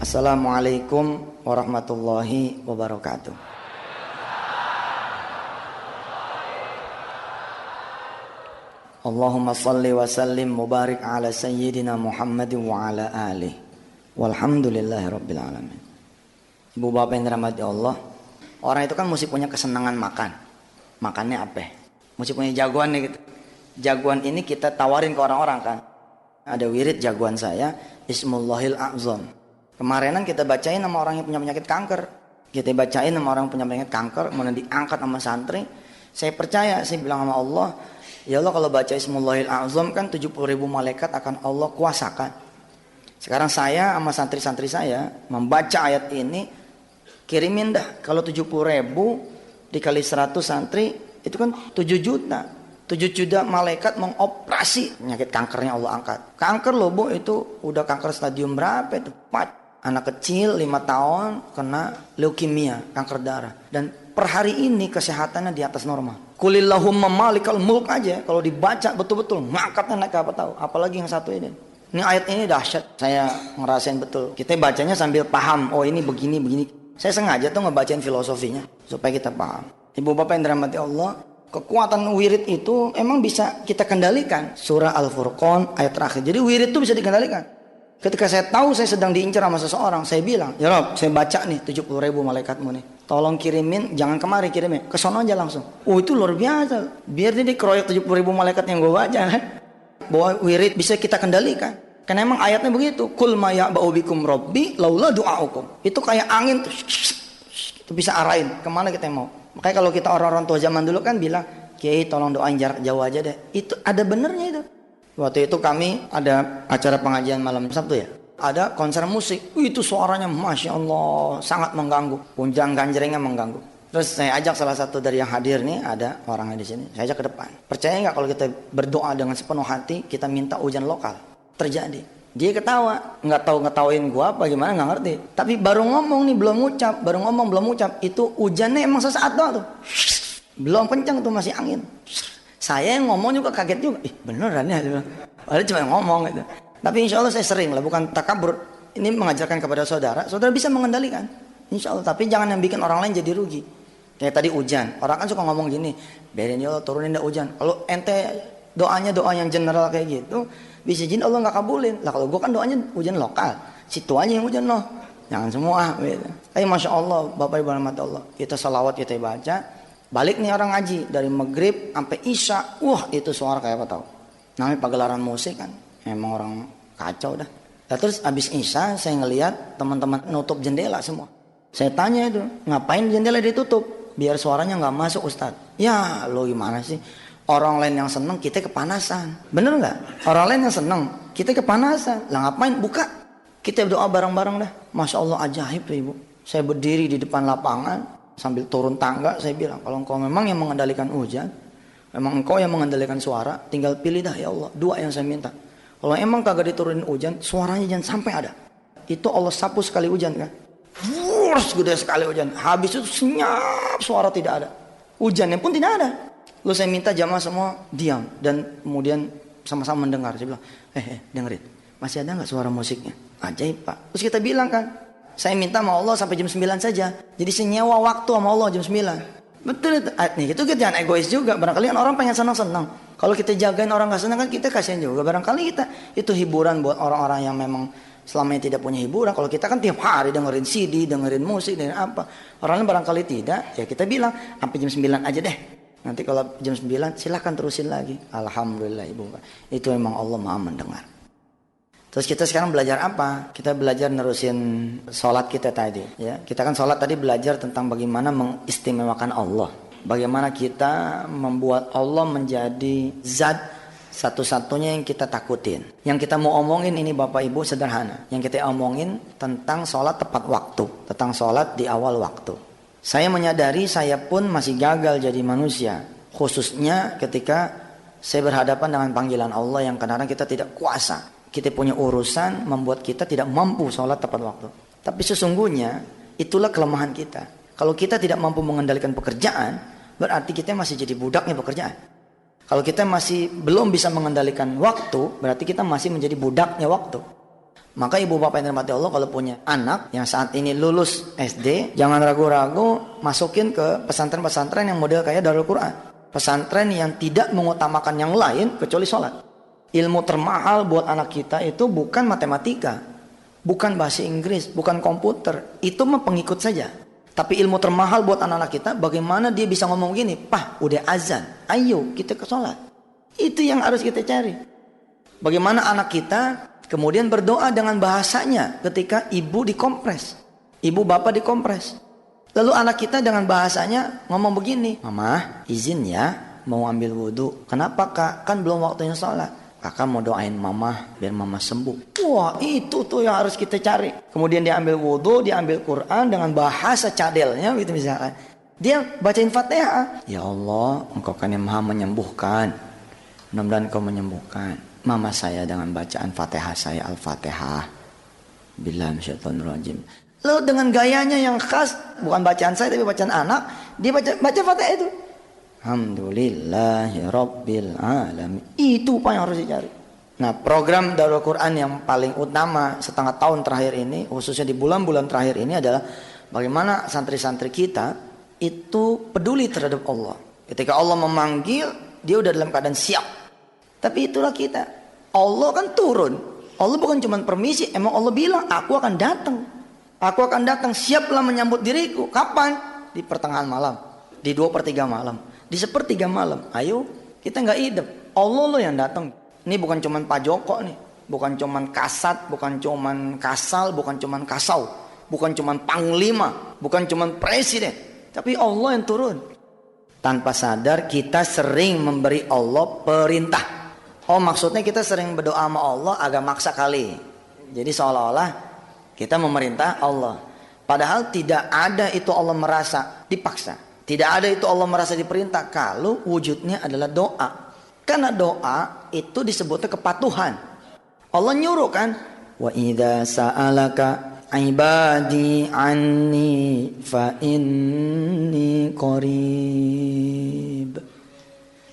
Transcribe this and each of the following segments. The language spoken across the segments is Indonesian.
Assalamualaikum warahmatullahi wabarakatuh. Allahumma salli wa sallim mubarik ala sayyidina Muhammadin wa ala alihi walhamdulillahi rabbil alamin. Ibu bapak yang dirahmati Allah, orang itu kan mesti punya kesenangan makan. Makannya apa? Mesti punya jagoan nih gitu. Jagoan ini kita tawarin ke orang-orang kan. Ada wirid jagoan saya, Ismullahil A'zam. Kemarinan kita bacain sama orang yang punya penyakit kanker. Kita bacain sama orang yang punya penyakit kanker, kemudian diangkat sama santri. Saya percaya, saya bilang sama Allah, ya Allah kalau baca Ismullahil A'zam kan 70.000 malaikat akan Allah kuasakan. Sekarang saya sama santri-santri saya membaca ayat ini, kirimin dah. Kalau 70.000 dikali 100 santri, itu kan 7 juta. 7 juta malaikat mengoperasi penyakit kankernya Allah angkat. Kanker loh Bu, itu udah kanker stadium berapa itu? 4. Anak kecil 5 tahun kena leukemia, kanker darah. Dan per hari ini kesehatannya di atas normal. Qulillahumma malikal mulk aja kalau dibaca betul-betul ngangkatnya naik apa tahu. Apalagi yang satu ini. Ini ayat ini dahsyat. Saya ngerasain betul. Kita bacanya sambil paham. Oh ini begini. Saya sengaja tuh ngebacain filosofinya supaya kita paham. Ibu bapak yang dirahmati Allah, kekuatan wirid itu emang bisa kita kendalikan. Surah Al-Furqan ayat terakhir. Jadi wirid itu bisa dikendalikan. Ketika saya tahu saya sedang diincar sama seseorang, saya bilang, ya Rob, saya baca nih 70.000 malaikatmu nih. Tolong kirimin, jangan kemari kirimin, ke sono aja langsung. Oh itu luar biasa. Biar dia dikeroyok 70.000 malaikat yang gue baca kan. Bahwa wirid bisa kita kendalikan. Karena emang ayatnya begitu. Kul ma ya'ba'u bikum rabbi laula du'aukum. Itu kayak angin tuh. Itu bisa arahin kemana kita mau. Makanya kalau kita orang-orang tua zaman dulu kan bilang, Kiai tolong doain jarak jauh aja deh. Itu ada benernya itu. Waktu itu kami ada acara pengajian malam Sabtu ya. Ada konser musik. Itu suaranya Masya Allah sangat mengganggu. Punjang ganjrengnya mengganggu. Terus saya ajak salah satu dari yang hadir nih, ada orangnya di sini. Saya ajak ke depan. Percaya nggak kalau kita berdoa dengan sepenuh hati, kita minta hujan lokal. Terjadi. Dia ketawa. Nggak tahu ngetawain gua apa gimana nggak ngerti. Tapi baru ngomong nih belum ngucap. Baru ngomong belum ngucap. Itu hujannya emang sesaat doang tuh. Belum kencang tuh masih angin. Saya yang ngomong juga kaget juga. Beneran ya. Padahal cuma ngomong gitu. Tapi insya Allah saya sering lah. Bukan takabur. Ini mengajarkan kepada saudara. Saudara bisa mengendalikan. Insya Allah. Tapi jangan yang bikin orang lain jadi rugi. Kayak tadi hujan. Orang kan suka ngomong gini. Biarin ya Allah turunin dah hujan. Kalau ente doanya doa yang general kayak gitu. Bisa jadi Allah gak kabulin. Lah kalau gue kan doanya hujan lokal. Situ aja yang hujan loh. Jangan semua. Gitu. Tapi Masya Allah. Bapak Ibu rahmat Allah. Kita salawat kita baca. Balik nih orang ngaji dari maghrib sampai isya, wah itu suara kayak apa tahu? Namanya pagelaran musik kan, emang orang kacau dah. Nah, terus abis isya saya ngelihat teman-teman nutup jendela semua. Saya tanya itu, ngapain jendela ditutup? Biar suaranya nggak masuk Ustadz. Ya lo gimana sih? Orang lain yang seneng kita kepanasan, bener nggak? Orang lain yang seneng kita kepanasan, lah ngapain? Buka, kita berdoa bareng-bareng dah. Masya Allah ajaib tuh ibu. Saya berdiri di depan lapangan. Sambil turun tangga saya bilang, kalau engkau memang yang mengendalikan hujan, memang engkau yang mengendalikan suara, tinggal pilih dah ya Allah, 2 yang saya minta. Kalau emang kagak diturunin hujan, suaranya jangan sampai ada. Itu Allah sapu sekali hujan kan. Wurs gede sekali hujan. Habis itu senyap, suara tidak ada. Hujannya pun tidak ada. Lalu saya minta jamaah semua diam dan kemudian sama-sama mendengar. Saya bilang, dengerin, masih ada nggak suara musiknya? Ajaib Pak. Terus kita bilang kan, saya minta sama Allah sampai jam 9 saja. Jadi saya nyewa waktu sama Allah jam 9. Betul itu. Nih itu kita jangan egois juga. Barangkali kan orang pengen senang-senang. Kalau kita jagain orang gak senang kan kita kasihan juga. Barangkali kita itu hiburan buat orang-orang yang memang selama ini tidak punya hiburan. Kalau kita kan tiap hari dengerin CD, dengerin musik, dengerin apa. Orang lain barangkali tidak. Ya kita bilang sampai jam 9 aja deh. Nanti kalau jam 9 silahkan terusin lagi. Alhamdulillah ibu. Itu memang Allah maha mendengar. Terus kita sekarang belajar apa? Kita belajar nerusin sholat kita tadi. Ya, kita kan sholat tadi belajar tentang bagaimana mengistimewakan Allah. Bagaimana kita membuat Allah menjadi zat satu-satunya yang kita takutin. Yang kita mau omongin ini Bapak Ibu sederhana. Yang kita omongin tentang sholat tepat waktu. Tentang sholat di awal waktu. Saya menyadari saya pun masih gagal jadi manusia. Khususnya ketika saya berhadapan dengan panggilan Allah yang kadang-kadang kita tidak kuasa. Kita punya urusan membuat kita tidak mampu sholat tepat waktu. Tapi sesungguhnya itulah kelemahan kita. Kalau kita tidak mampu mengendalikan pekerjaan, berarti kita masih jadi budaknya pekerjaan. Kalau kita masih belum bisa mengendalikan waktu, berarti kita masih menjadi budaknya waktu. Maka ibu bapak yang dirahmati Allah, kalau punya anak yang saat ini lulus SD, jangan ragu-ragu masukin ke pesantren-pesantren yang model kayak Darul Quran. Pesantren yang tidak mengutamakan yang lain kecuali sholat. Ilmu termahal buat anak kita itu bukan matematika, bukan bahasa Inggris, bukan komputer. Itu mah pengikut saja. Tapi ilmu termahal buat anak-anak kita, bagaimana dia bisa ngomong gini, "Pah, udah azan, ayo kita ke sholat." Itu yang harus kita cari. Bagaimana anak kita kemudian berdoa dengan bahasanya ketika ibu dikompres, ibu bapak dikompres. Lalu anak kita dengan bahasanya ngomong begini, "Mama, izin ya mau ambil wudhu." "Kenapa kak? Kan belum waktunya sholat." "Kakak mau doain mama biar mama sembuh." Wah, itu tuh yang harus kita cari. Kemudian dia ambil wudhu, dia ambil Quran dengan bahasa cadelnya gitu misalkan. Dia bacain Fatihah. "Ya Allah, Engkau kan yang maha menyembuhkan. Mudah-mudahan Engkau menyembuhkan mama saya dengan bacaan Fatihah saya, Al-Fatihah. Billahi minasyaitonirrajim." Lalu dengan gayanya yang khas, bukan bacaan saya tapi bacaan anak, dia baca Fatihah itu. Alhamdulillahirabbil alamin. Itu apa yang harus dicari. Nah, program Darul Quran yang paling utama setengah tahun terakhir ini, khususnya di bulan-bulan terakhir ini adalah bagaimana santri-santri kita itu peduli terhadap Allah. Ketika Allah memanggil, dia udah dalam keadaan siap. Tapi itulah kita. Allah kan turun. Allah bukan cuma permisi, emang Allah bilang, "Aku akan datang. Aku akan datang, siaplah menyambut diriku." Kapan? Di pertengahan malam, di 2/3 malam, di 1/3 malam. Ayo, kita nggak hidup. Allah lo yang datang. Ini bukan cuman Pak Joko nih, bukan cuman Kasat, bukan cuman Kasal, bukan cuman Kasau, bukan cuman Panglima, bukan cuman Presiden, tapi Allah yang turun. Tanpa sadar kita sering memberi Allah perintah. Oh, maksudnya kita sering berdoa sama Allah agak maksa kali. Jadi seolah-olah kita memerintah Allah. Padahal tidak ada itu Allah merasa dipaksa. Tidak ada itu Allah merasa diperintah. Kalau wujudnya adalah doa. Karena doa itu disebutnya kepatuhan. Allah nyuruh kan. Wa idza sa'alaka ibadi anni fa inni qarib.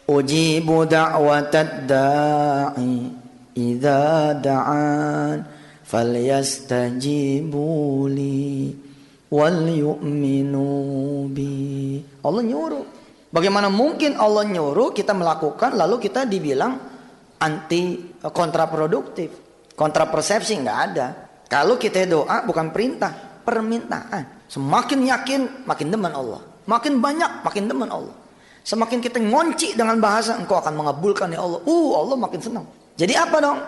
Ujibu da'watad da'i idza da'an. Falyastajibuli wal yu'minu bi. Allah nyuruh. Bagaimana mungkin Allah nyuruh kita melakukan lalu kita dibilang anti kontraproduktif, kontrapersepsi? Nggak ada. Kalau kita doa bukan perintah, permintaan. Semakin yakin makin demen Allah, makin banyak makin demen Allah. Semakin kita ngonci dengan bahasa, Engkau akan mengabulkan ya Allah. Allah makin senang. Jadi apa dong?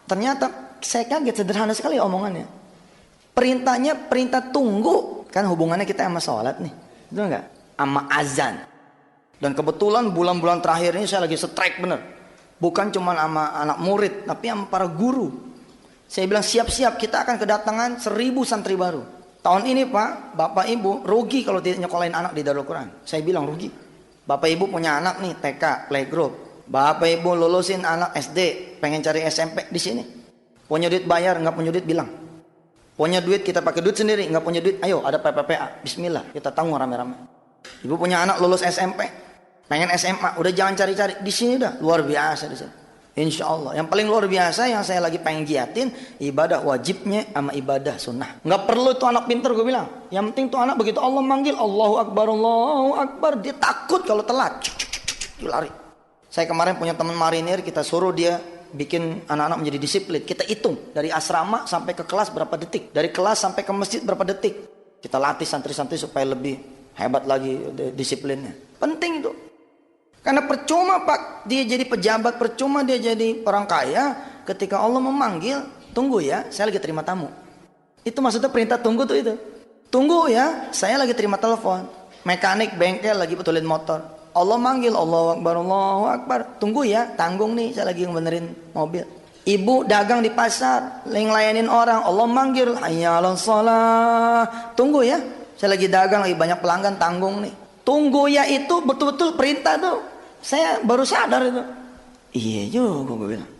Ternyata saya kaget, sederhana sekali omongannya. Perintahnya perintah tunggu. Kan hubungannya kita sama sholat nih, betul nggak? Sama azan. Dan kebetulan bulan-bulan terakhir ini saya lagi strike bener. Bukan cuma sama anak murid, tapi sama para guru. Saya bilang siap-siap kita akan kedatangan 1000 santri baru. Tahun ini Pak, Bapak Ibu rugi kalau tidak nyekolahin anak di Darul Quran. Saya bilang rugi. Bapak Ibu punya anak nih TK, playgroup. Bapak Ibu lulusin anak SD, pengen cari SMP di sini. Punya duit bayar, nggak punya duit bilang. Punya duit kita pakai duit sendiri, nggak punya duit, ayo ada PPPA, Bismillah kita tanggung rame-rame. Ibu punya anak lulus SMP, pengen SMA, udah jangan cari-cari, di sini udah luar biasa di sini. Insya Allah. Yang paling luar biasa yang saya lagi pengen giatin ibadah wajibnya sama ibadah sunnah. Nggak perlu tuh anak pinter gue bilang. Yang penting tuh anak begitu Allah manggil Allahu Akbar, dia takut kalau telat, dia lari. Saya kemarin punya teman marinir, kita suruh dia bikin anak-anak menjadi disiplin. Kita hitung dari asrama sampai ke kelas berapa detik, dari kelas sampai ke masjid berapa detik. Kita latih santri-santri supaya lebih hebat lagi disiplinnya. Penting itu. Karena percuma Pak dia jadi pejabat, percuma dia jadi orang kaya, ketika Allah memanggil, tunggu ya, saya lagi terima tamu. Itu maksudnya perintah tunggu tuh itu. Tunggu ya, saya lagi terima telepon. Mekanik bengkel lagi betulin motor. Allah manggil, Allahu Akbar. Tunggu ya, tanggung nih, saya lagi benerin mobil. Ibu dagang di pasar, ngelayanin orang. Allah manggil, hayya 'alas shalah. Tunggu ya, saya lagi dagang, lagi banyak pelanggan, tanggung nih. Tunggu ya itu betul-betul perintah tuh. Saya baru sadar itu. Iya juga gue bilang.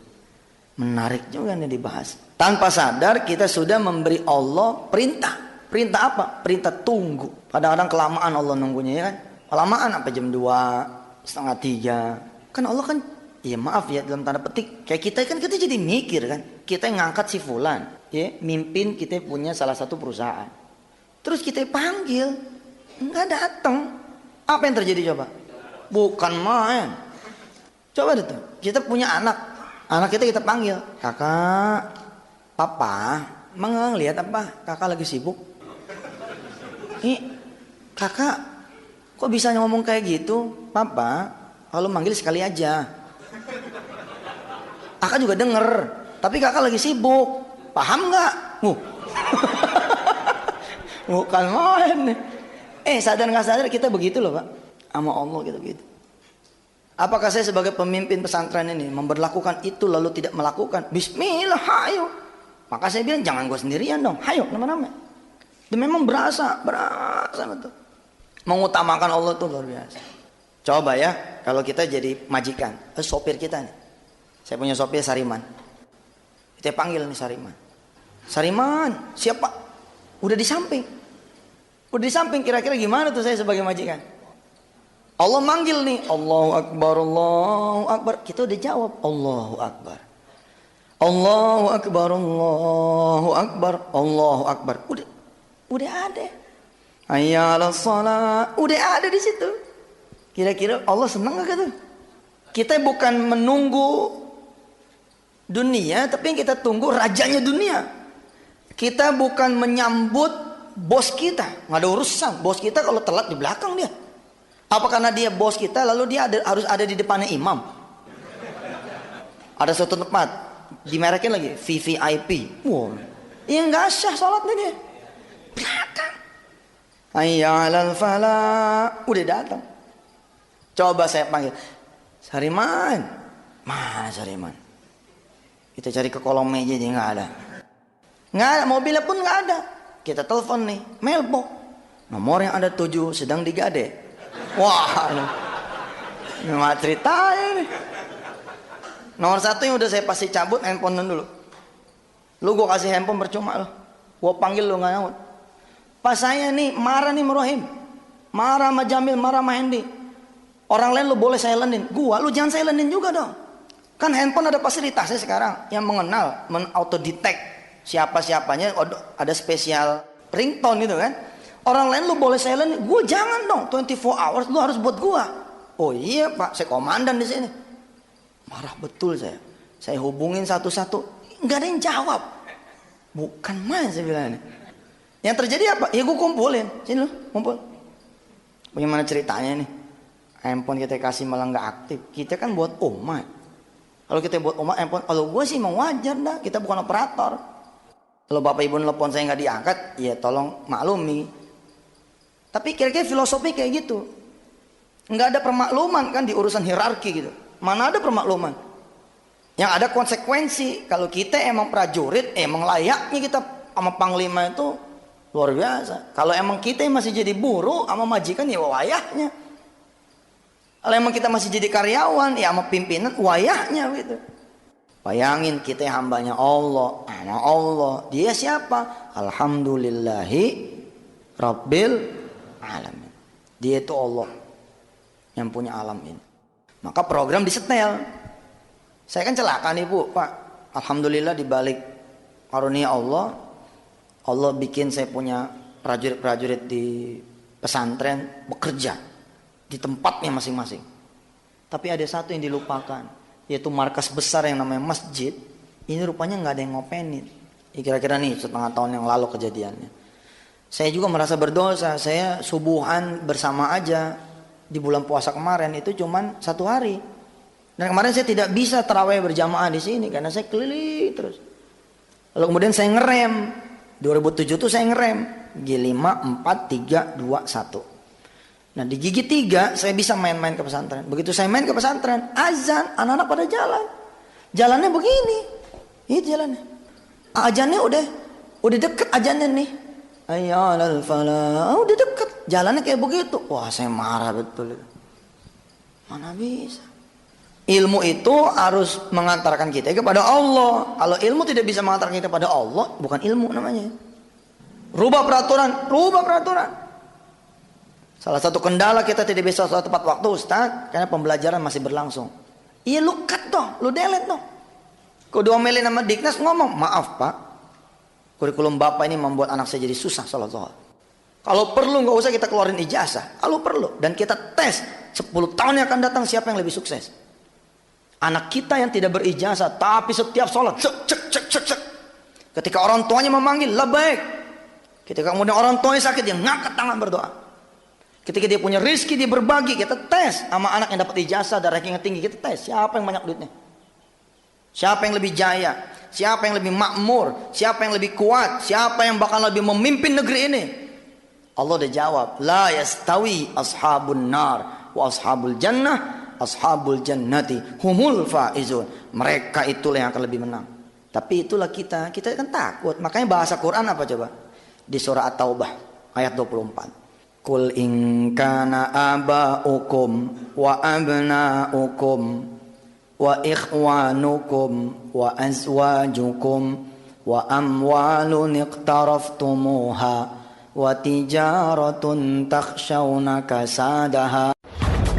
Menarik juga nih dibahas. Tanpa sadar kita sudah memberi Allah perintah. Perintah apa? Perintah tunggu. Kadang-kadang kelamaan Allah nunggunya ya kan. Kelamaan sampai jam 2, setengah 3. Kan Allah kan, ya maaf ya dalam tanda petik, kayak kita kan kita jadi mikir kan. Kita yang ngangkat si fulan, ya, mimpin kita punya salah satu perusahaan. Terus kita panggil, nggak datang. Apa yang terjadi coba? Bukan main. Coba deh tuh, kita punya anak kita panggil, kakak, papa, emang lihat apa? Kakak lagi sibuk. Ih, kakak, kok bisa ngomong kayak gitu? Papa, kalau manggil sekali aja. Kakak juga denger, tapi kakak lagi sibuk. Paham nggak? Bukan main. Sadar nggak sadar kita begitu loh Pak. Sama Allah kita begitu. Apakah saya sebagai pemimpin pesantren ini memberlakukan itu lalu tidak melakukan? Bismillah, hayo. Maka saya bilang jangan gue sendirian dong. Hayo, nama-nama. Dan memang berasa betul. Mengutamakan Allah itu luar biasa. Coba ya, kalau kita jadi majikan, sopir kita nih. Saya punya sopir Sariman. Kita panggil nih Sariman. Sariman, siapa? Udah di samping. Kira-kira gimana tuh saya sebagai majikan? Allah manggil nih, Allahu Akbar, Allahu Akbar. Kita udah jawab, Allahu Akbar. Allahu Akbar, Allahu Akbar, Allahu Akbar. Udah ada. Hayya 'alas shalah, udah ada di situ. Kira-kira Allah senang gak tuh? Kita bukan menunggu dunia, tapi yang kita tunggu rajanya dunia. Kita bukan menyambut bos kita, nggak ada urusan. Bos kita kalau telat di belakang dia. Apa karena dia bos kita lalu dia harus ada di depannya imam? Ada suatu tempat dimerekin lagi VVIP. Wow, ya nggak sah sholatnya dia. Belakang. Hayya 'alal falah, udah datang. Coba saya panggil, Sariman, mana Sariman? Kita cari ke kolong meja dia nggak ada. Mobilnya pun nggak ada. Kita telepon nih, mailbox. Nomor yang ada 7 sedang digade. Wah, ini mah ceritanya nih. Nomor 1 yang udah saya pasti cabut handphone dulu. Lu gue kasih handphone percuma lo. Gue panggil lu nggak nyaut. Pas saya nih marah nih Merohim, marah sama Jamil, marah sama Hendy. Orang lain lu boleh silentin, lu jangan silentin juga dong. Kan handphone ada fasilitasnya sekarang yang mengenal, auto detect siapa-siapanya, ada spesial ringtone gitu kan. Orang lain lu boleh silent, gue jangan dong. 24 hours lu harus buat gue. Oh iya Pak, saya komandan di sini. Marah betul saya. Saya hubungin satu-satu, nggak ada yang jawab. Bukan main saya bilang ini. Yang terjadi apa? Ya gue kumpulin. Sini lu, kumpul. Bagaimana ceritanya nih? Handphone kita kasih malah nggak aktif. Kita kan buat umat. Kalau kita buat umat handphone, kalau gue sih mau wajar dah. Kita bukan operator. Kalau bapak ibu nelpon saya nggak diangkat, ya tolong maklumi. Tapi kira-kira filosofi kayak gitu. Nggak ada permakluman kan di urusan hierarki gitu. Mana ada permakluman? Yang ada konsekuensi. Kalau kita emang prajurit, emang layaknya kita sama panglima itu luar biasa. Kalau emang kita masih jadi buruh sama majikan ya wayahnya. Kalau emang kita masih jadi karyawan ya sama pimpinan wayahnya gitu. Bayangin kita hambanya Allah, anak Allah. Dia siapa? Alhamdulillahi Rabbil Alamin. Dia itu Allah yang punya alam ini. Maka program disetel. Saya kan celaka nih Bu, Pak. Alhamdulillah dibalik karunia Allah, Allah bikin saya punya prajurit-prajurit di pesantren bekerja di tempatnya masing-masing. Tapi ada satu yang dilupakan, yaitu markas besar yang namanya masjid. Ini rupanya nggak ada yang ngopenin. Kira-kira nih setengah tahun yang lalu kejadiannya. Saya juga merasa berdosa. Saya subuhan bersama aja di bulan puasa kemarin itu cuman 1 hari. Dan kemarin saya tidak bisa tarawih berjamaah di sini karena saya keliling terus. Lalu kemudian saya ngerem. 2007 tuh saya ngerem. G5, 4, 3, 2, 1. Nah di gigi 3 saya bisa main-main ke pesantren. Begitu saya main ke pesantren, azan, anak-anak pada jalan. Jalannya begini. Ini jalannya. Azannya udah deket azannya nih. Hayya 'alal falah. Udah deket. Jalannya kayak begitu. Wah, saya marah betul itu. Mana bisa? Ilmu itu harus mengantarkan kita kepada Allah. Kalau ilmu tidak bisa mengantarkan kita kepada Allah, bukan ilmu namanya. Rubah peraturan. Salah satu kendala kita tidak bisa sholat tepat waktu, Ustaz, karena pembelajaran masih berlangsung. Iya, lu cut dong, lu delete dong. Kedua Melin sama Diknas ngomong, maaf Pak, Kurikulum Bapak ini membuat anak saya jadi susah sholat zuhur. Kalau perlu nggak usah kita keluarin ijazah. Kalau perlu. Dan kita tes 10 tahun yang akan datang siapa yang lebih sukses. Anak kita yang tidak berijazah tapi setiap sholat cek. Ketika orang tuanya memanggil labbaik. Ketika kemudian orang tuanya sakit dia ngangkat tangan berdoa. Ketika dia punya rezeki dia berbagi. Kita tes sama anak yang dapat ijazah dan ranking yang tinggi. Kita tes siapa yang banyak duitnya. Siapa yang lebih jaya? Siapa yang lebih makmur? Siapa yang lebih kuat? Siapa yang bakal lebih memimpin negeri ini? Allah udah jawab, la yastawi ashabun nar wa ashabul jannah, ashabul jannati humul faizun. Mereka itulah yang akan lebih menang. Tapi itulah kita kan takut. Makanya bahasa Quran apa coba? Di surah At-Taubah ayat 24. Qul in kana aba'ukum wa abna'ukum wa ikhwanukum wa azwajukum wa amwalun iqtaraftumuha wa tijaratun takhshawna kasadaha.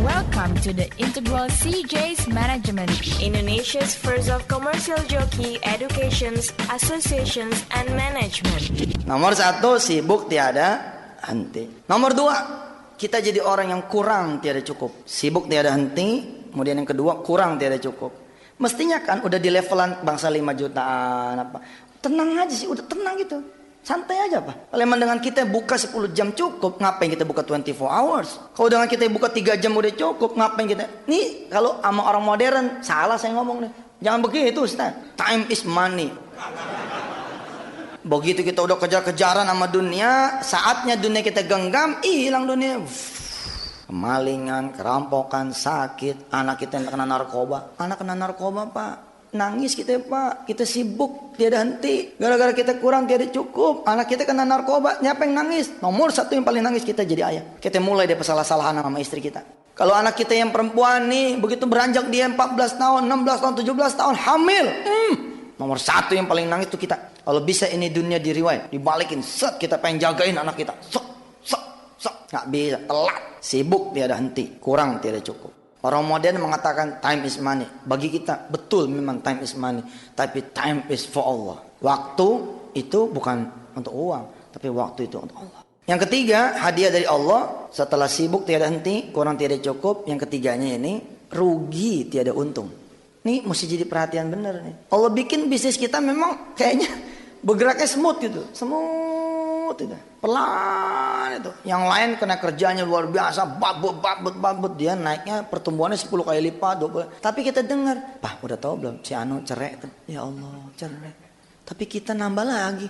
Welcome to the Integral CJ's Management, Indonesia's first of commercial jockey educations, associations, and management. Nomor 1, sibuk tiada henti. Nomor 2, kita jadi orang yang kurang tiada cukup. Sibuk tiada henti. Kemudian yang kedua, kurang tiada cukup. Mestinya kan udah di levelan bangsa 5 jutaan apa. Tenang aja sih, udah tenang gitu. Santai aja Pak. Kalau emang dengan kita buka 10 jam cukup, ngapain kita buka 24 hours? Kalau dengan kita buka 3 jam udah cukup, ngapain kita? Nih kalau sama orang modern, salah saya ngomong nih. Jangan begitu Ustaz. Time is money. Begitu kita udah kejar-kejaran sama dunia, saatnya dunia kita genggam, hilang dunia. Kemalingan, kerampokan, sakit, anak kita yang kena narkoba. Anak kena narkoba Pak, nangis kita Pak, kita sibuk tiada henti. Gara-gara kita kurang tiada cukup, anak kita kena narkoba, siapa yang nangis? Nomor 1 yang paling nangis kita jadi ayah. Kita mulai dari salah-salahan sama istri kita. Kalau anak kita yang perempuan nih, begitu beranjak dia 14 tahun, 16 tahun, 17 tahun, hamil. Nomor 1 yang paling nangis itu kita. Kalau bisa ini dunia diriwayat, dibalikin, set kita pengen jagain anak kita. Nggak bisa, telat, sibuk tiada henti, kurang tiada cukup. Orang modern mengatakan time is money. Bagi kita betul memang time is money, tapi time is for Allah. Waktu itu bukan untuk uang, tapi waktu itu untuk Allah. Yang ketiga, hadiah dari Allah setelah sibuk tiada henti, kurang tiada cukup. Yang ketiganya ini rugi tiada untung. Ini mesti jadi perhatian bener nih. Allah bikin bisnis kita memang kayaknya bergeraknya smooth gitu, smooth itu, pelan itu. Yang lain kena kerjanya luar biasa, babut, dia naiknya pertumbuhannya 10 kali lipat, 20. Tapi kita dengar, Pak udah tahu belum si Anu cerai? Ya Allah cerai. Tapi kita nambah lagi.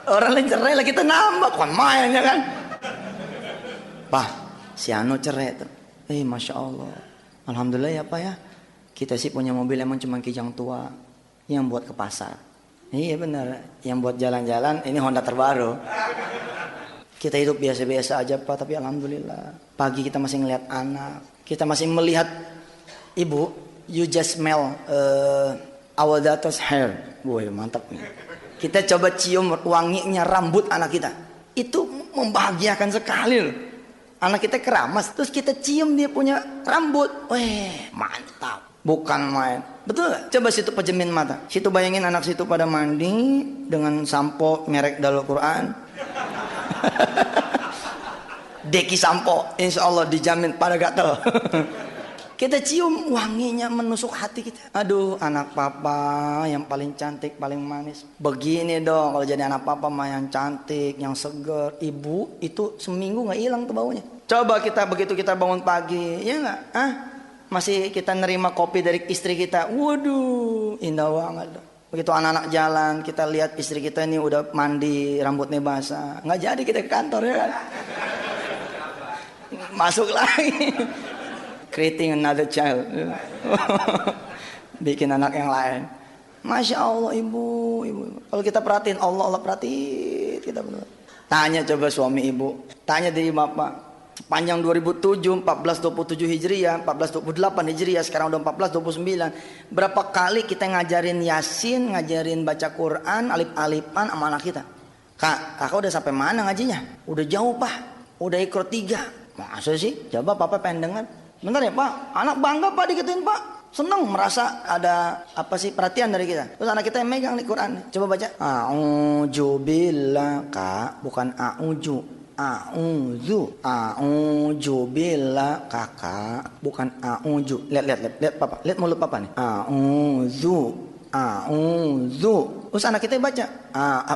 Orang lain cerai lah kita nambah, bukan main ya kan? Pak si Anu cerai tuh. Masya Allah. Alhamdulillah ya Pak ya. Kita sih punya mobil emang cuma kijang tua yang buat ke pasar. Iya benar, yang buat jalan-jalan ini Honda terbaru. Kita hidup biasa-biasa aja Pak, tapi alhamdulillah. Pagi kita masih ngelihat anak, kita masih melihat ibu. You just smell our daughter's hair. Woi mantap nih. Kita coba cium wanginya rambut anak kita. Itu membahagiakan sekali loh. Anak kita keramas, terus kita cium dia punya rambut. Weh mantap. Bukan main. Betul gak? Coba situ pejemin mata. Situ bayangin anak situ pada mandi dengan sampo merek Darul Quran. Deki sampo, insya Allah dijamin pada gatel. Kita cium wanginya menusuk hati kita. Aduh, anak papa yang paling cantik, paling manis. Begini dong kalau jadi anak papa mah yang cantik, yang seger. Ibu itu seminggu gak hilang tuh baunya. Coba kita begitu kita bangun pagi, ya gak? Masih kita nerima kopi dari istri kita. Waduh, indah banget. Begitu anak-anak jalan, kita lihat istri kita ini udah mandi, rambutnya basah. Nggak jadi kita ke kantor ya kan? Masuk lagi. Creating another child. Bikin anak yang lain. Masya Allah ibu. Kalau kita perhatiin Allah perhatiin kita benar. Tanya coba suami ibu. Tanya dari bapak. Sepanjang 2007, 1427 Hijriah, 1428 Hijriah, sekarang udah 1429. Berapa kali kita ngajarin Yasin, ngajarin baca Quran, alif-alifan sama anak kita. Kakak udah sampai mana ngajinya? Udah jauh Pak, udah Iqra 3. Masa sih? Coba Papa pengen dengar. Bentar ya Pak, anak bangga Pak digituin Pak. senang merasa ada perhatian dari kita. Terus anak kita yang megang nih Quran. Coba baca. A'udzu billaka, bukan a'udzu. A'udzu billah kakak, bukan a'udzu. Lihat papa, lihat mulut papa nih. A'udzu. Terus anak kita baca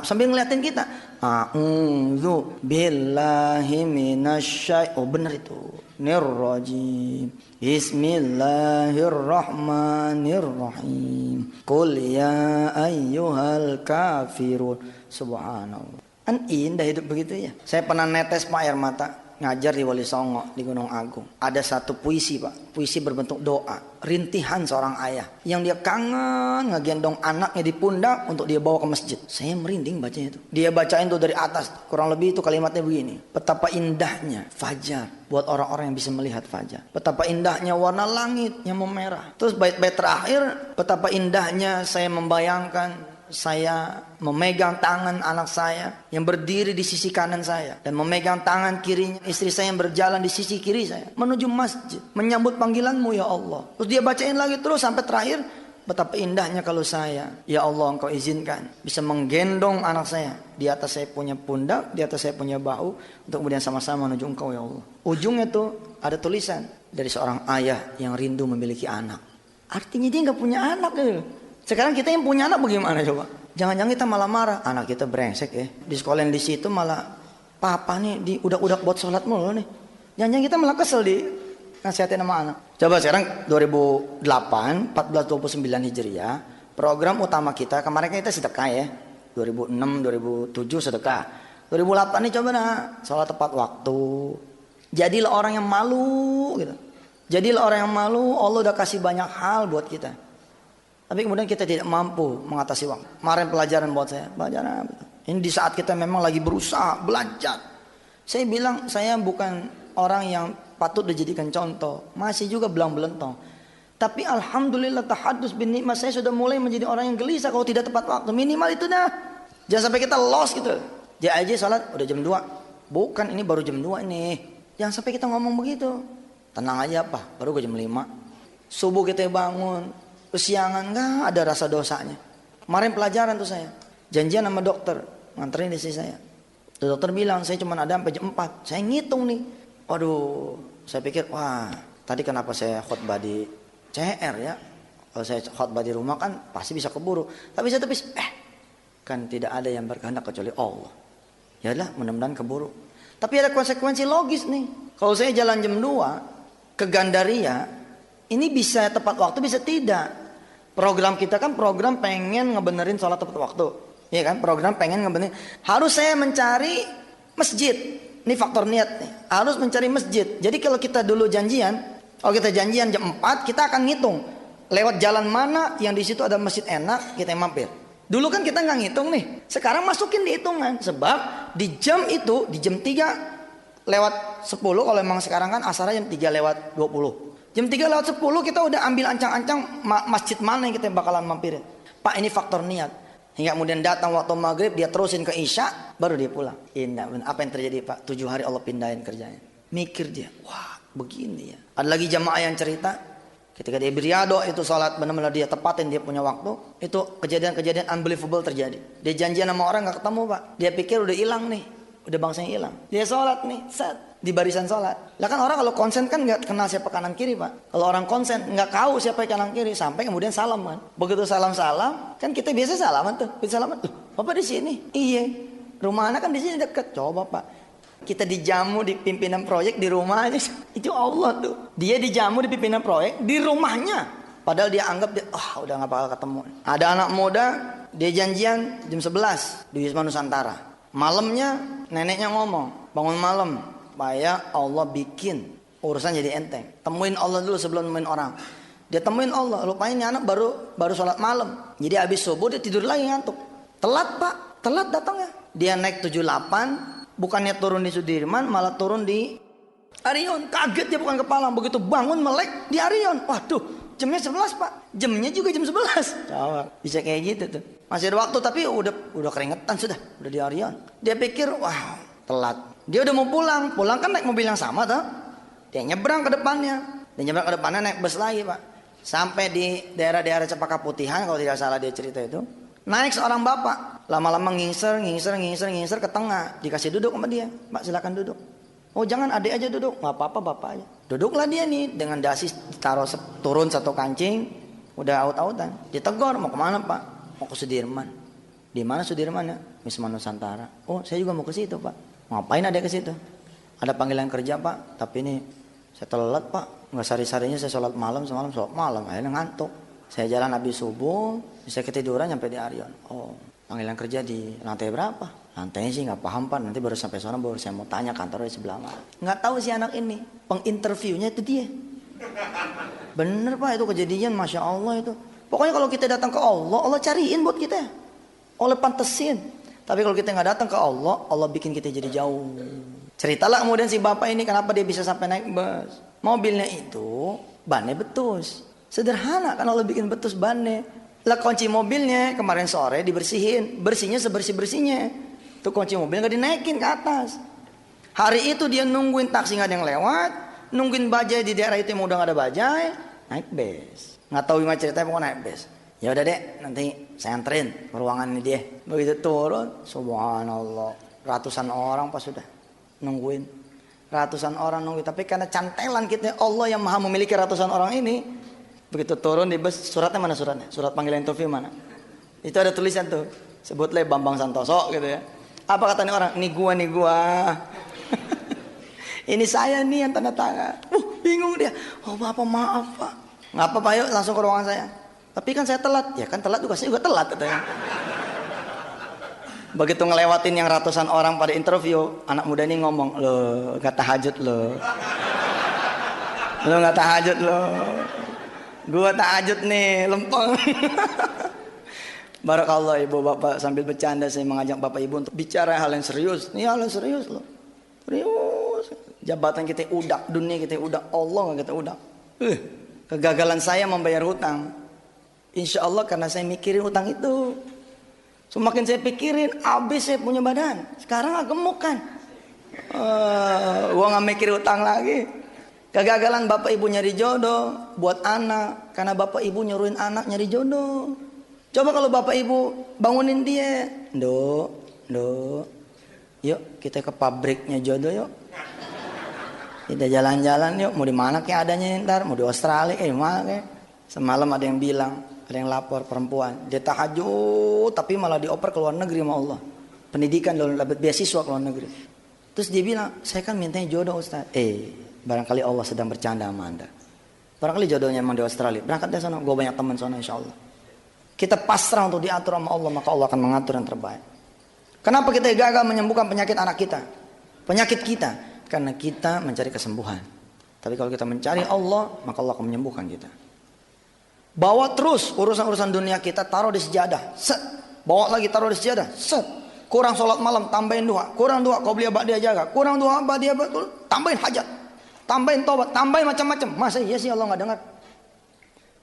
sambil ngeliatin kita. A'udzu billahi minasy benar itu. Nirrajim. Bismillahirrahmanirrahim. Qul ya ayyuhal kafirun. Subhanallah. Kan indah hidup begitu ya. Saya pernah netes Pak air mata ngajar di Wali Songo di Gunung Agung. Ada satu puisi Pak, puisi berbentuk doa, rintihan seorang ayah yang dia kangen ngegendong anaknya di pundak untuk dia bawa ke masjid. Saya merinding bacanya itu. Dia bacain tuh dari atas, kurang lebih itu kalimatnya begini. Betapa indahnya fajar buat orang-orang yang bisa melihat fajar. Betapa indahnya warna langit yang memerah. Terus bait-bait terakhir, betapa indahnya saya membayangkan saya memegang tangan anak saya yang berdiri di sisi kanan saya dan memegang tangan kirinya istri saya yang berjalan di sisi kiri saya menuju masjid menyambut panggilanmu ya Allah. Terus dia bacain lagi terus sampai terakhir, betapa indahnya kalau saya, ya Allah engkau izinkan bisa menggendong anak saya di atas saya punya pundak, di atas saya punya bahu untuk kemudian sama-sama menuju engkau ya Allah. Ujungnya tuh ada tulisan dari seorang ayah yang rindu memiliki anak. Artinya dia nggak punya anak gitu. Sekarang kita yang punya anak bagaimana coba? Jangan-jangan kita malah marah. Anak kita brengsek ya. Di sekolah yang di situ malah papa nih di udak-udak buat sholat mulu nih. Jangan-jangan kita malah kesel di nasihatin sama anak. Coba sekarang 2008, 1429 Hijriah, program utama kita kemarin kita sedekah ya. 2006, 2007 sedekah. 2008 nih coba sholat tepat waktu. Jadilah orang yang malu gitu. Jadilah orang yang malu. Allah udah kasih banyak hal buat kita. Tapi kemudian kita tidak mampu mengatasi waktu. Kemarin pelajaran buat saya, pelajaran ini di saat kita memang lagi berusaha belajar. Saya bilang saya bukan orang yang patut dijadikan contoh, masih juga belang belentong. Tapi alhamdulillah tahadus bin nikmat, saya sudah mulai menjadi orang yang gelisah kalau tidak tepat waktu. Minimal itu dah. Jangan sampai kita lost gitu. Dia aja salat udah jam 2. Bukan, ini baru jam 2 ini. Jangan sampai kita ngomong begitu. Tenang aja Pak, baru gue jam 5. Subuh kita bangun. Kesiangan nggak ada rasa dosanya. Kemarin pelajaran tuh saya janjian sama dokter nganterin istri saya. Tuh dokter bilang saya cuma ada sampai jam 4. Saya ngitung nih. Waduh, saya pikir wah tadi kenapa saya khotbah di CR ya? Kalau saya khotbah di rumah kan pasti bisa keburu. Tapi saya tepis kan tidak ada yang berkehendak kecuali Allah. Yalah mudah-mudahan keburu. Tapi ada konsekuensi logis nih. Kalau saya jalan jam 2 ke Gandaria, ini bisa tepat waktu bisa tidak. Program kita kan program pengen ngebenerin sholat tepat waktu. Iya kan? Program pengen ngebenerin. Harus saya mencari masjid. Ini faktor niat nih. Harus mencari masjid. Jadi kalau kita dulu janjian, kalau kita janjian jam 4, kita akan ngitung lewat jalan mana yang di situ ada masjid enak, kita mampir. Dulu kan kita nggak ngitung nih. Sekarang masukin di hitungan. Sebab di jam itu, di jam 3 lewat 10, kalau memang sekarang kan asarnya jam 3 lewat 20. Jam 3 lewat 10 kita udah ambil ancang-ancang masjid mana yang kita bakalan mampirin. Pak, ini faktor niat. Hingga kemudian datang waktu maghrib, dia terusin ke isya, baru dia pulang. Indah, apa yang terjadi Pak? 7 hari Allah pindahin kerjanya. Mikir dia, wah begini ya. Ada lagi jamaah yang cerita, ketika dia beriado itu sholat benar-benar dia tepatin dia punya waktu. Itu kejadian-kejadian unbelievable terjadi. Dia janjian sama orang gak ketemu Pak. Dia pikir udah hilang nih. Udah bangsanya hilang. Dia sholat nih, set. Di barisan sholat. Lah kan orang kalau konsen kan nggak kenal siapa kanan kiri Pak. Kalau orang konsen nggak tahu siapa kanan kiri sampai kemudian salam kan. Begitu salam kan kita biasa salaman tuh. Kita salaman, Bapak di sini. Iya. Rumah anak kan di sini dekat. Coba Pak. Kita dijamu di pimpinan proyek di rumahnya. Itu Allah tuh. Dia dijamu di pimpinan proyek di rumahnya. Padahal dia anggap dia udah nggak bakal ketemu. Ada anak muda dia janjian jam 11 di Wisma Nusantara. Malamnya neneknya ngomong bangun malam. Supaya Allah bikin urusan jadi enteng. Temuin Allah dulu sebelum nemuin orang. Dia temuin Allah. Lupain ini anak baru sholat malam. Jadi habis subuh dia tidur lagi ngantuk. Telat Pak. Telat datangnya. Dia naik 78. Bukannya turun di Sudirman. Malah turun di Arion. Kaget dia bukan kepala. Begitu bangun melek di Arion. Waduh. Jamnya 11 Pak. Jamnya juga jam 11. Coba. Bisa kayak gitu tuh. Masih ada waktu tapi udah keringetan sudah. Udah di Arion. Dia pikir wah telat. Dia udah mau pulang. Pulang kan naik mobil yang sama tuh. Dia nyebrang ke depannya. Dia nyebrang ke depannya naik bus lagi Pak. Sampai di daerah-daerah Cempaka Putihan kalau tidak salah dia cerita itu. Naik seorang bapak. Lama-lama ngingser ke tengah. Dikasih duduk sama dia. Pak silakan duduk. Oh jangan adik aja duduk. Gak apa-apa bapak aja. Duduklah dia nih. Dengan dasi taruh turun satu kancing. Udah aut-autan. Ditegur mau kemana pak? Mau ke Sudirman. Di mana Sudirman ya? Wisma Nusantara. Oh saya juga mau ke situ pak. Ngapain ada ke situ? Ada panggilan kerja pak. Tapi ini saya telat pak. Nggak sari-sarinya saya sholat malam, semalam sholat malam, akhirnya ngantuk. Saya jalan habis subuh, bisa ketiduran sampai di Arion. Oh, panggilan kerja di lantai berapa? Lantainya sih nggak paham pak, nanti baru sampai sana baru saya mau tanya kantor di sebelah mana. Nggak tahu si anak ini, penginterviewnya itu dia. Bener pak itu kejadian, Masya Allah itu. Pokoknya kalau kita datang ke Allah, Allah cariin buat kita. Allah pantesin. Tapi kalau kita nggak datang ke Allah, Allah bikin kita jadi jauh. Ceritalah kemudian si bapak ini kenapa dia bisa sampai naik bus. Mobilnya itu bannya betus. Sederhana kan Allah bikin betus bannya. Lah kunci mobilnya kemarin sore dibersihin. Bersihnya sebersih-bersihnya. Tuh kunci mobil gak dinaikin ke atas. Hari itu dia nungguin taksi gak ada yang lewat. Nungguin bajai di daerah itu yang udah gak ada bajai. Naik bus. Gak tahu gimana ceritanya pokoknya naik bus. Ya udah dek nanti saya anterin ke ruangan ini dia. Begitu turun. Subhanallah. Ratusan orang pas sudah nungguin. Ratusan orang nunggu, tapi karena cantelan kita Allah yang maha memiliki ratusan orang ini. Begitu turun di bus, suratnya mana suratnya? Surat panggilan interview mana? Itu ada tulisan tuh, sebutlah Bambang Santoso gitu ya. Apa katanya orang? Nih gua ini saya nih yang tanda tangan. Bingung dia. Oh bapak maaf pak. Nggak apa-apa yuk langsung ke ruangan saya. Tapi kan saya telat. Ya kan telat juga, saya juga telat katanya. Begitu ngelewatin yang ratusan orang pada interview, anak muda ini ngomong, lo gak tahajud lo. Lo gak tahajud lo. Gua tahajud nih, lempeng. Barakallah ibu bapak, sambil bercanda saya mengajak bapak ibu untuk bicara hal yang serius. Ini hal yang serius loh. Serius. Jabatan kita udak, dunia kita udak, Allah gak kita udak. Kegagalan saya membayar hutang. Insya Allah karena saya mikirin hutang itu. Semakin saya pikirin, habis saya punya badan. Sekarang agak gemuk kan. Gua gak mikir utang lagi. Kegagalan bapak ibu nyari jodoh buat anak. Karena bapak ibu nyuruhin anak nyari jodoh. Coba kalau bapak ibu bangunin dia. Yuk kita ke pabriknya jodoh yuk. Kita jalan-jalan yuk. Mau di mana kayak adanya ntar. Mau di Australia kayak mana kayak. Semalam ada yang bilang. Ada yang lapor perempuan, dia tahajud tapi malah dioper ke luar negeri sama Allah. Pendidikan lalu dapat beasiswa ke luar negeri. Terus dia bilang, saya kan mintanya jodoh Ustaz. Barangkali Allah sedang bercanda sama anda. Barangkali jodohnya emang di Australia. Berangkat dari sana, gue banyak teman sana insya Allah. Kita pasrah untuk diatur sama Allah, maka Allah akan mengatur yang terbaik. Kenapa kita gagal menyembuhkan penyakit anak kita? Penyakit kita, karena kita mencari kesembuhan. Tapi kalau kita mencari Allah, maka Allah akan menyembuhkan kita. Bawa terus urusan-urusan dunia kita, taruh di sejadah, set. Bawa lagi taruh di sejadah, set. Kurang sholat malam, tambahin dua. Kurang dua, kau beli dia jaga. Kurang dua, dia betul, tambahin hajat. Tambahin tobat, tambahin macam-macam. Masa iya sih Allah gak dengar?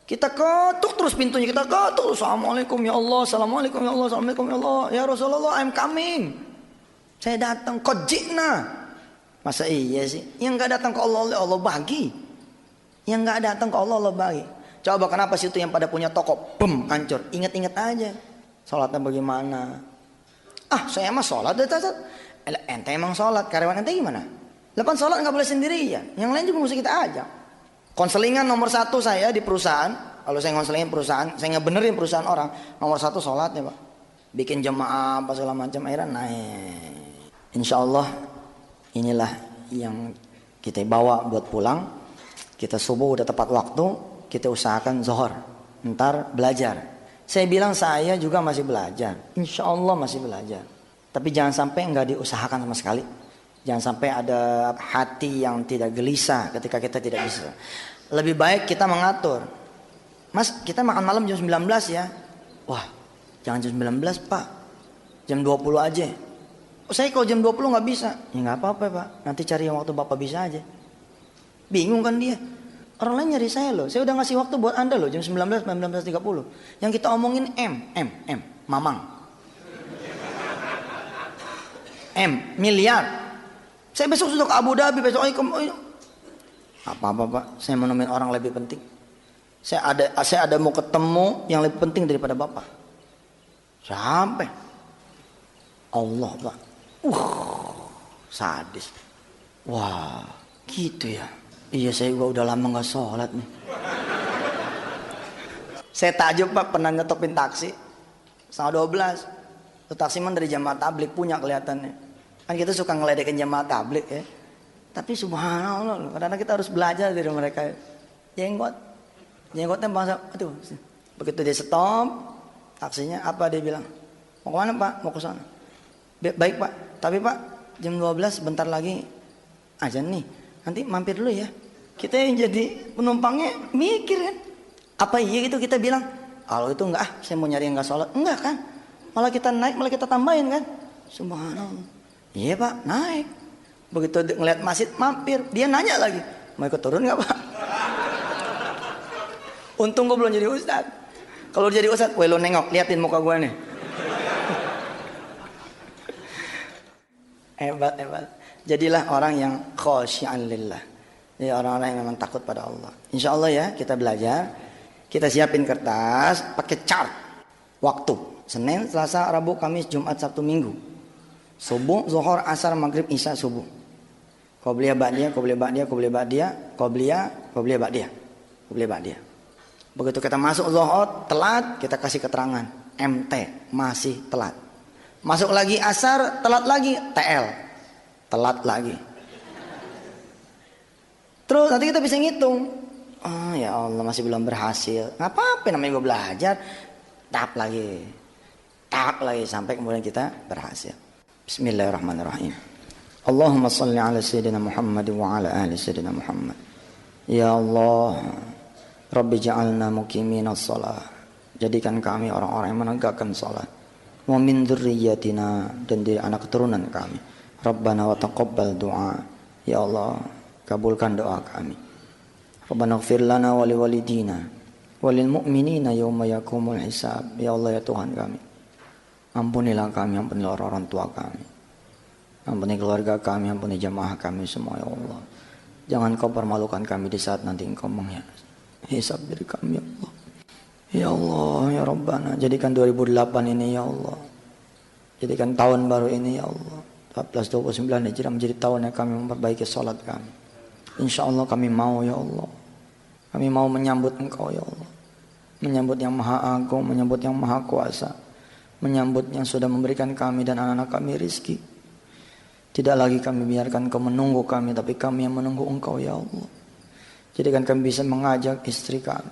Kita ketuk terus pintunya, kita ketuk. Assalamualaikum ya Allah, assalamualaikum ya Allah, assalamualaikum ya Allah. Ya Rasulullah, I'm coming. Saya datang, kojikna. Masa iya sih? Yang gak datang ke Allah, Allah bagi. Yang gak datang ke Allah, Allah bagi. Coba kenapa situ yang pada punya toko, hancur. Ingat-ingat aja. Sholatnya bagaimana? Saya emang sholat. Ente emang sholat. Karyawan ente gimana? Lepas sholat gak boleh sendirian. Yang lain juga mesti kita ajak. Konselingan nomor 1 saya di perusahaan. Kalau saya konselingin perusahaan, saya ngebenerin perusahaan orang. Nomor 1 sholatnya pak. Bikin jemaah apa segala macam. Akhirnya naik. Insya Allah inilah yang kita bawa buat pulang. Kita subuh udah tepat waktu. Kita usahakan zuhur, ntar belajar. Saya bilang saya juga masih belajar. Insya Allah masih belajar. Tapi jangan sampai nggak diusahakan sama sekali. Jangan sampai ada hati yang tidak gelisah ketika kita tidak bisa. Lebih baik kita mengatur. Mas, kita makan malam jam 19 ya. Wah, jangan jam 19 pak. Jam 20 aja. Saya kalau jam 20 nggak bisa. Ya nggak apa-apa pak. Nanti cari yang waktu bapak bisa aja. Bingung kan dia. Orang lain nyari saya loh. Saya udah ngasih waktu buat anda loh. Jam 19.30. Yang kita omongin Mamang. Miliar. Saya besok sudah ke Abu Dhabi. Besok apa-apa pak. Saya menemuin orang lebih penting. Saya ada mau ketemu yang lebih penting daripada bapak. Sampai Allah pak. Sadis. Wah gitu ya. Iya saya juga udah lama gak sholat nih. Saya takjub pak, pernah nyetopin taksi 11:30. Tuh taksiman dari jamaah tablik punya kelihatannya. Kan kita suka ngeledekin jamaah tablik ya. Tapi subhanallah, kadang-kadang kita harus belajar dari mereka. Jenggotnya bangsa, aduh. Begitu dia stop taksinya, apa dia bilang? Mau kemana pak? Mau ke sana. Baik pak, tapi pak jam 12 bentar lagi azan nih. Nanti mampir dulu ya. Kita yang jadi penumpangnya mikir kan. Apa iya gitu kita bilang, kalau itu enggak saya mau nyari yang enggak sholat. Enggak kan. Malah kita naik, malah kita tambahin kan. Subhanallah. Iya pak, naik. Begitu ngeliat masjid mampir, dia nanya lagi, mau ikut turun enggak pak? Untung gue belum jadi ustad. Kalau jadi ustad, lo nengok, liatin muka gue nih. Hebat. Jadilah orang yang khosyi'an lillah. Jadi orang-orang yang memang takut pada Allah. Insya Allah ya kita belajar. Kita siapin kertas, pakai chart waktu. Senin, Selasa, Rabu, Kamis, Jumat, Sabtu, Minggu. Subuh, Zuhur, Asar, Maghrib, Isya, Subuh. Qobliyah, Ba'diyah, Qobliyah, Ba'diyah, Qobliyah, Ba'diyah, Qobliyah, Ba'diyah. Begitu kita masuk Zuhur, telat, kita kasih keterangan. MT, masih telat. Masuk lagi Asar, telat lagi. TL, telat lagi. Terus nanti kita bisa ngitung. Oh ya Allah masih belum berhasil. Nggak apa-apa namanya gue belajar. Tahap lagi sampai kemudian kita berhasil. Bismillahirrahmanirrahim. Allahumma salli ala sayyidina Muhammad wa ala ahli sayyidina Muhammad. Ya Allah, Rabbi ja'alna muqiminas shalah. Jadikan kami orang-orang yang menegakkan salat. Wa min dzurriyyatina, dan dari anak keturunan kami. Rabbana wa taqabbal du'a. Ya Allah, kabulkan doa kami. Rabbana ighfir lana wa liwalidina walil mu'minina yauma yaqumul hisab. Ya Allah ya Tuhan kami, ampunilah kami, ampunilah orang tua kami, ampuni keluarga kami, ampuni jamaah kami semua ya Allah. Jangan kau permalukan kami di saat nanti engkau menghisab diri kami ya Allah. Ya Allah ya Rabbana, jadikan 2008 ini ya Allah, jadikan tahun baru ini ya Allah 1429 Hijriah menjadi tahun yang kami memperbaiki salat kami. Insya Allah kami mau ya Allah. Kami mau menyambut Engkau ya Allah. Menyambut yang maha agung, menyambut yang maha kuasa. Menyambut yang sudah memberikan kami dan anak-anak kami rizki. Tidak lagi kami biarkan Engkau menunggu kami, tapi kami yang menunggu Engkau ya Allah. Jadikan kami bisa mengajak istri kami,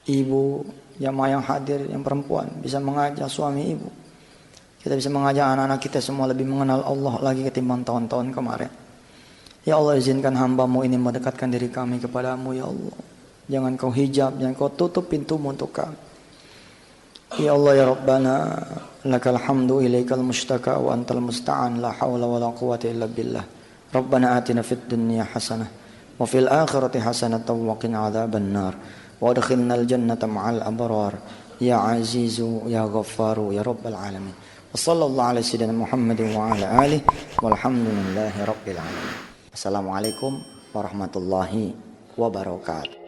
ibu, jamaah yang hadir, yang perempuan, bisa mengajak suami ibu. Kita bisa mengajak anak-anak kita semua lebih mengenal Allah lagi ketimbang tahun-tahun kemarin. Ya Allah, izinkan hamba-Mu ini mendekatkan diri kami kepadamu ya Allah. Jangan kau hijab, jangan kau tutup pintumu untuk kami. Ya Allah ya Rabbana, lakal hamdu ilaikal mustaka wa antal musta'an, la hawla wa la quwata illa billah. Rabbana atina fid dunya hasanah wa fil akhirati hasanah wa qina adzaban nar wa adkhilnal jannata ma'al abrar ya azizu ya ghaffaru ya rabbal alamin. Wa sallallahu ala sayyidina Muhammadin wa ala alihi walhamdulillahi rabbil alamin. Assalamualaikum warahmatullahi wabarakatuh.